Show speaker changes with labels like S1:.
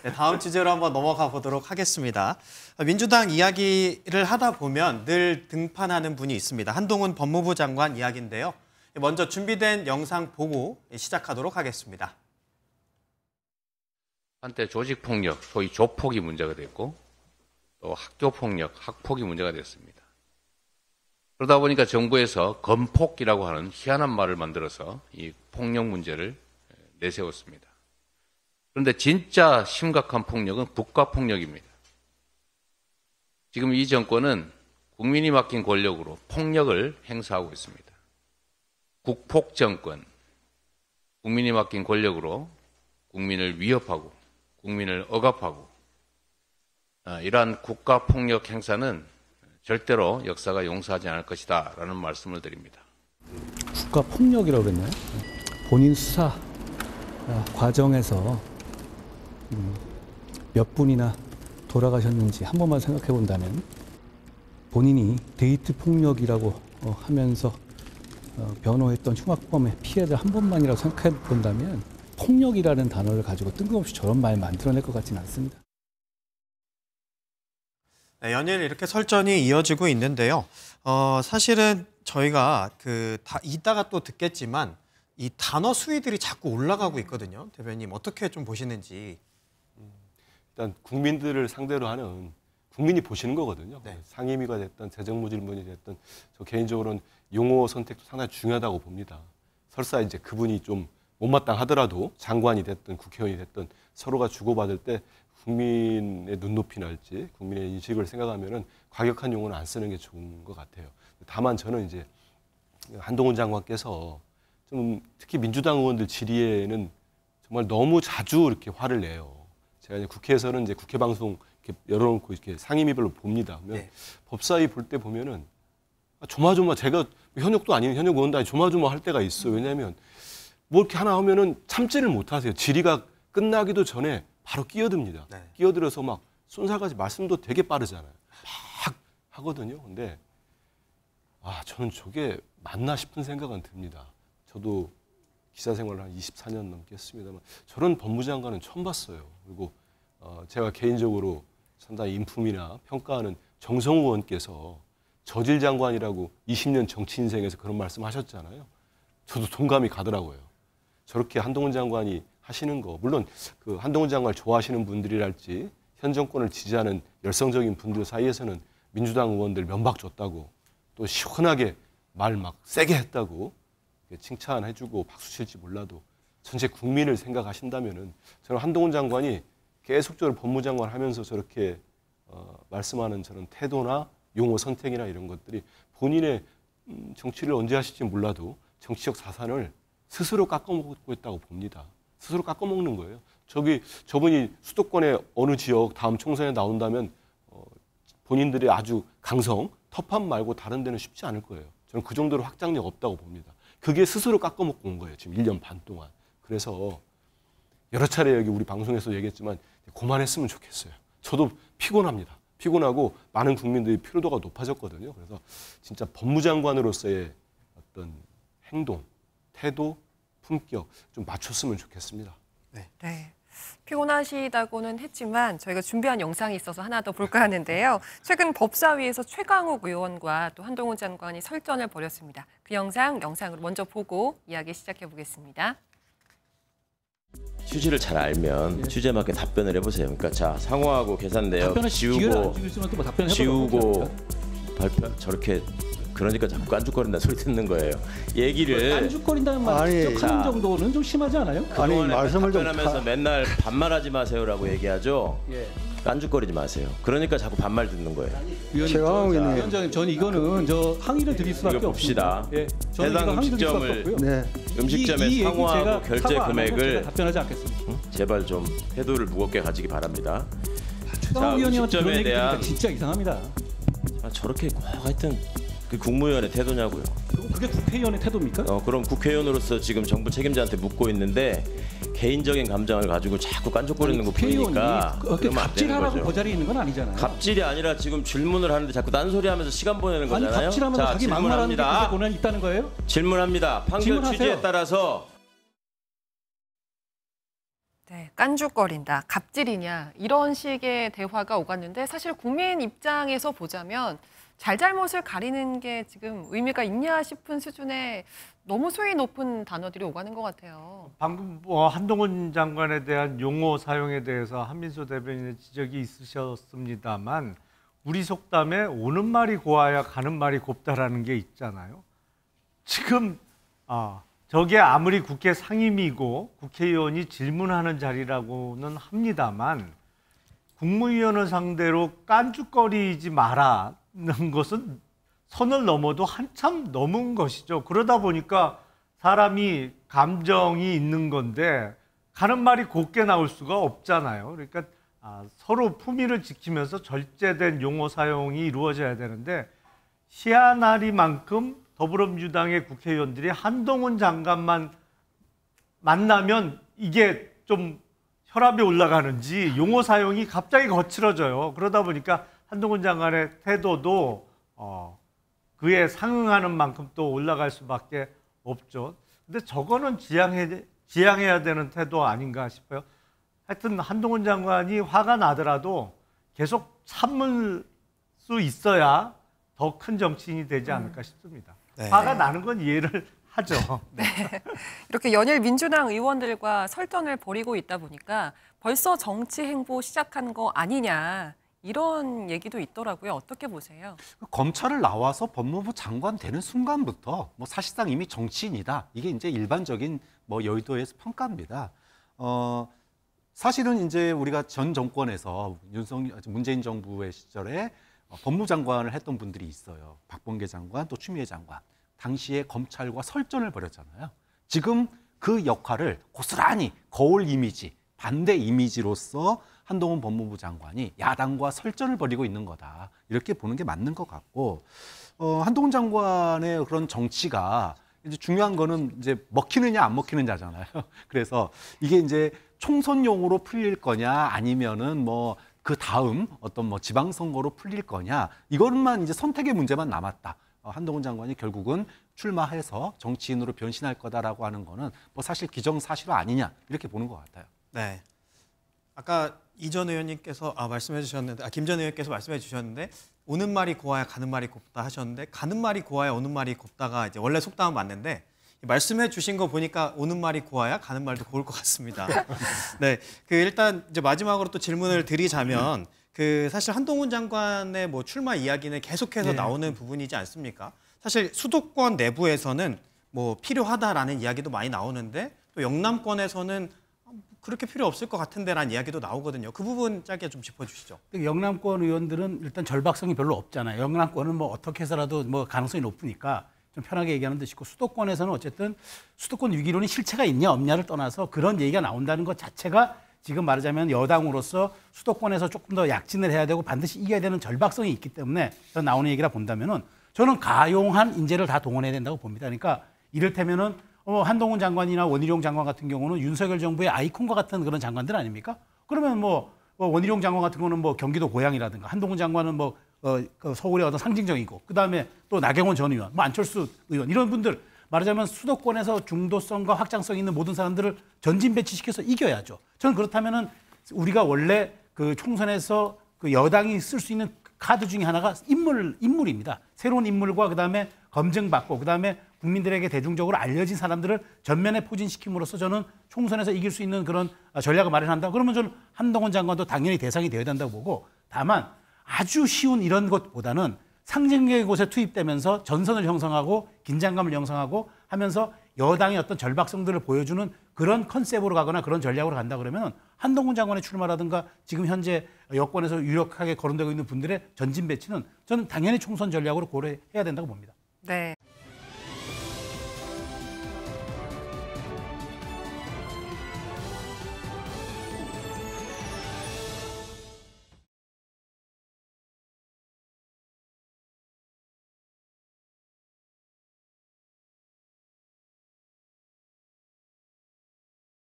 S1: 네, 다음 주제로 한번 넘어가 보도록 하겠습니다. 민주당 이야기를 하다 보면 늘 등판하는 분이 있습니다. 한동훈 법무부 장관 이야기인데요. 먼저 준비된 영상 보고 시작하도록 하겠습니다.
S2: 한때 조직폭력, 소위 조폭이 문제가 됐고 또 학교폭력, 학폭이 문제가 됐습니다. 그러다 보니까 정부에서 건폭이라고 하는 희한한 말을 만들어서 이 폭력 문제를 내세웠습니다. 그런데 진짜 심각한 폭력은 국가폭력입니다. 지금 이 정권은 국민이 맡긴 권력으로 폭력을 행사하고 있습니다. 국폭정권, 국민이 맡긴 권력으로 국민을 위협하고 국민을 억압하고 이러한 국가폭력 행사는 절대로 역사가 용서하지 않을 것이다 라는 말씀을 드립니다.
S3: 국가폭력이라고 그랬나요? 본인 수사 과정에서 몇 분이나 돌아가셨는지 한 번만 생각해 본다면 본인이 데이트 폭력이라고 하면서 변호했던 흉악범의 피해를 한 번만이라고 생각해 본다면 폭력이라는 단어를 가지고 뜬금없이 저런 말 만들어낼 것 같지는 않습니다.
S1: 네, 연일 이렇게 설전이 이어지고 있는데요. 사실은 저희가 이따가 또 듣겠지만 이 단어 수위들이 자꾸 올라가고 있거든요. 대변인 어떻게 좀 보시는지.
S4: 일단 국민들을 상대로 하는 국민이 보시는 거거든요.
S1: 네.
S4: 상임위가 됐든 재정무 질문이 됐든 저 개인적으로는 용어 선택도 상당히 중요하다고 봅니다. 설사 이제 그분이 좀 못마땅하더라도 장관이 됐든 국회의원이 됐든 서로가 주고받을 때 국민의 눈높이랄지 국민의 인식을 생각하면은 과격한 용어는 안 쓰는 게 좋은 것 같아요. 다만 저는 이제 한동훈 장관께서 좀 특히 민주당 의원들 질의에는 정말 너무 자주 이렇게 화를 내요. 제가 이제 국회에서는 이제 국회 방송 이렇게 열어놓고 이렇게 상임위별로 봅니다. 그러면
S1: 네.
S4: 법사위 볼 때 보면은 조마조마 제가 현역도 아닌 현역 의원도 아닌 조마조마 할 때가 있어요. 왜냐하면 뭐 이렇게 하나 하면은 참지를 못하세요. 질의가 끝나기도 전에 바로 끼어듭니다.
S1: 네.
S4: 끼어들어서 막 쏜살같이 말씀도 되게 빠르잖아요. 막 하거든요. 근데 저는 저게 맞나 싶은 생각은 듭니다. 저도 기자 생활을 한 24년 넘게 했습니다만 저런 법무장관은 처음 봤어요. 그리고 제가 개인적으로 상당히 인품이나 평가하는 정성우 의원께서 저질 장관이라고 20년 정치 인생에서 그런 말씀 하셨잖아요. 저도 동감이 가더라고요. 저렇게 한동훈 장관이 하시는 거, 물론 그 한동훈 장관을 좋아하시는 분들이랄지 현 정권을 지지하는 열성적인 분들 사이에서는 민주당 의원들 면박 줬다고 또 시원하게 말 막 세게 했다고 칭찬해주고 박수 칠지 몰라도 전체 국민을 생각하신다면은 저는 한동훈 장관이 계속적으로 법무장관 하면서 저렇게 말씀하는 저런 태도나 용어 선택이나 이런 것들이 본인의 정치를 언제 하실지 몰라도 정치적 자산을 스스로 깎아먹고 있다고 봅니다. 스스로 깎아먹는 거예요. 저분이 수도권의 어느 지역 다음 총선에 나온다면 본인들의 아주 강성, 터판 말고 다른 데는 쉽지 않을 거예요. 저는 그 정도로 확장력 없다고 봅니다. 그게 스스로 깎아먹고 온 거예요. 지금 1년 반 동안. 그래서 여러 차례 여기 우리 방송에서 얘기했지만 그만했으면 좋겠어요. 저도 피곤합니다. 피곤하고 많은 국민들이 피로도가 높아졌거든요. 그래서 진짜 법무장관으로서의 어떤 행동, 태도, 품격 좀 맞췄으면 좋겠습니다.
S5: 네. 피곤하시다고는 했지만 저희가 준비한 영상이 있어서 하나 더 볼까 하는데요. 최근 법사위에서 최강욱 의원과 또 한동훈 장관이 설전을 벌였습니다. 그 영상으로 먼저 보고 이야기 시작해 보겠습니다.
S6: 취지를 잘 알면 취지에 맞게 답변을 해보세요. 그러니까 자 상호하고 계산돼요. 지우고 발표 저렇게 그러니까 자꾸 깐죽거린다 소리 듣는 거예요. 얘기를
S3: 깐죽거린다는 말이 직접 하는 정도는 좀 심하지 않아요?
S6: 아니 말씀을 답변하면서 맨날 반말하지 마세요라고 얘기하죠.
S3: 예.
S6: 깐죽거리지 마세요. 그러니까 자꾸 반말 듣는 거예요.
S3: 위원장님, 저는 이거는 항의를 드릴 수밖에
S6: 이거 봅시다.
S3: 없습니다. 예,
S6: 해당 음식점을 음식점의 상호하고 결제 금액을
S3: 답변하지 않겠습니다.
S6: 제발 좀 태도를 무겁게 가지기 바랍니다.
S3: 최강욱 위원님한테 그런 얘기
S6: 대한
S3: 진짜 이상합니다.
S6: 저렇게 하여튼 그 국무위원의 태도냐고요.
S3: 그게 국회의원의 태도입니까?
S6: 그럼 국회의원으로서 지금 정부 책임자한테 묻고 있는데 개인적인 감정을 가지고 자꾸 깐족거리는 거 보이니까
S3: 갑질하라고 그 자리에 있는 건 아니잖아요.
S6: 갑질이 아니라 지금 질문을 하는데 자꾸 딴소리하면서 시간 보내는 거잖아요.
S3: 아니 갑질하면서 자기 막말하는 게 그게 권한이 있다는 거예요?
S6: 질문합니다. 판결 취지에 따라서.
S5: 네, 깐죽거린다, 갑질이냐 이런 식의 대화가 오갔는데 사실 국민 입장에서 보자면 잘잘못을 가리는 게 지금 의미가 있냐 싶은 수준의 너무 수위 높은 단어들이 오가는 것 같아요.
S7: 방금 한동훈 장관에 대한 용어 사용에 대해서 한민수 대변인의 지적이 있으셨습니다만 우리 속담에 오는 말이 고와야 가는 말이 곱다라는 게 있잖아요. 지금 저게 아무리 국회 상임이고 국회의원이 질문하는 자리라고는 합니다만 국무위원을 상대로 깐죽거리지 마라는 것은 선을 넘어도 한참 넘은 것이죠. 그러다 보니까 사람이 감정이 있는 건데 가는 말이 곱게 나올 수가 없잖아요. 그러니까 서로 품위를 지키면서 절제된 용어 사용이 이루어져야 되는데 희한하리만큼 더불어민주당의 국회의원들이 한동훈 장관만 만나면 이게 좀 혈압이 올라가는지 용어 사용이 갑자기 거칠어져요. 그러다 보니까 한동훈 장관의 태도도 그에 상응하는 만큼 또 올라갈 수밖에 없죠. 근데 저거는 지양해야 되는 태도 아닌가 싶어요. 하여튼 한동훈 장관이 화가 나더라도 계속 참을 수 있어야 더 큰 정치인이 되지 않을까 싶습니다.
S1: 네.
S7: 화가 나는 건 이해를 하죠.
S5: 이렇게 연일 민주당 의원들과 설전을 벌이고 있다 보니까 벌써 정치 행보 시작한 거 아니냐 이런 얘기도 있더라고요. 어떻게 보세요?
S8: 검찰을 나와서 법무부 장관 되는 순간부터 사실상 이미 정치인이다. 이게 이제 일반적인 여의도에서 평가입니다. 사실은 이제 우리가 전 정권에서 문재인 정부의 시절에 법무장관을 했던 분들이 있어요. 박범계 장관 또 추미애 장관. 당시에 검찰과 설전을 벌였잖아요. 지금 그 역할을 고스란히 거울 이미지, 반대 이미지로서 한동훈 법무부 장관이 야당과 설전을 벌이고 있는 거다. 이렇게 보는 게 맞는 것 같고, 한동훈 장관의 그런 정치가 이제 중요한 거는 이제 먹히느냐 안 먹히느냐잖아요. 그래서 이게 이제 총선용으로 풀릴 거냐 아니면은 그 다음 어떤 지방선거로 풀릴 거냐 이것만 이제 선택의 문제만 남았다. 한동훈 장관이 결국은 출마해서 정치인으로 변신할 거다라고 하는 거는 사실 기정사실화 아니냐 이렇게 보는 것 같아요.
S1: 네. 아까 이전 의원님께서 말씀해 주셨는데, 김 전 의원께서 말씀해 주셨는데 오는 말이 고와야 가는 말이 곱다 하셨는데 가는 말이 고와야 오는 말이 곱다가 이제 원래 속담은 맞는데 말씀해 주신 거 보니까 오는 말이 고와야 가는 말도 고울 것 같습니다. 네, 일단 이제 마지막으로 또 질문을 드리자면 사실 한동훈 장관의 출마 이야기는 계속해서 나오는 부분이지 않습니까? 사실 수도권 내부에서는 필요하다라는 이야기도 많이 나오는데 또 영남권에서는 그렇게 필요 없을 것 같은데라는 이야기도 나오거든요. 그 부분 짧게 좀 짚어주시죠.
S9: 영남권 의원들은 일단 절박성이 별로 없잖아요. 영남권은 어떻게 해서라도 가능성이 높으니까 좀 편하게 얘기하는 듯이고 수도권에서는 어쨌든 수도권 위기론이 실체가 있냐 없냐를 떠나서 그런 얘기가 나온다는 것 자체가 지금 말하자면 여당으로서 수도권에서 조금 더 약진을 해야 되고 반드시 이겨야 되는 절박성이 있기 때문에 저는 나오는 얘기라 본다면은 저는 가용한 인재를 다 동원해야 된다고 봅니다. 그러니까 이를테면은 한동훈 장관이나 원희룡 장관 같은 경우는 윤석열 정부의 아이콘과 같은 그런 장관들 아닙니까? 그러면 원희룡 장관 같은 경우는 경기도 고향이라든가 한동훈 장관은 서울의 어떤 상징적이고 그다음에 또 나경원 전 의원, 안철수 의원 이런 분들 말하자면 수도권에서 중도성과 확장성 있는 모든 사람들을 전진 배치시켜서 이겨야죠. 저는 그렇다면은 우리가 원래 총선에서 여당이 쓸 수 있는 카드 중에 하나가 인물입니다. 새로운 인물과 그다음에 검증받고 그다음에 국민들에게 대중적으로 알려진 사람들을 전면에 포진시킴으로써 저는 총선에서 이길 수 있는 그런 전략을 마련한다. 그러면 저는 한동훈 장관도 당연히 대상이 되어야 된다고 보고 다만 아주 쉬운 이런 것보다는 상징적인 곳에 투입되면서 전선을 형성하고 긴장감을 형성하고 하면서 여당의 어떤 절박성들을 보여주는 그런 컨셉으로 가거나 그런 전략으로 간다 그러면 한동훈 장관의 출마라든가 지금 현재 여권에서 유력하게 거론되고 있는 분들의 전진 배치는 저는 당연히 총선 전략으로 고려해야 된다고 봅니다.
S5: 네.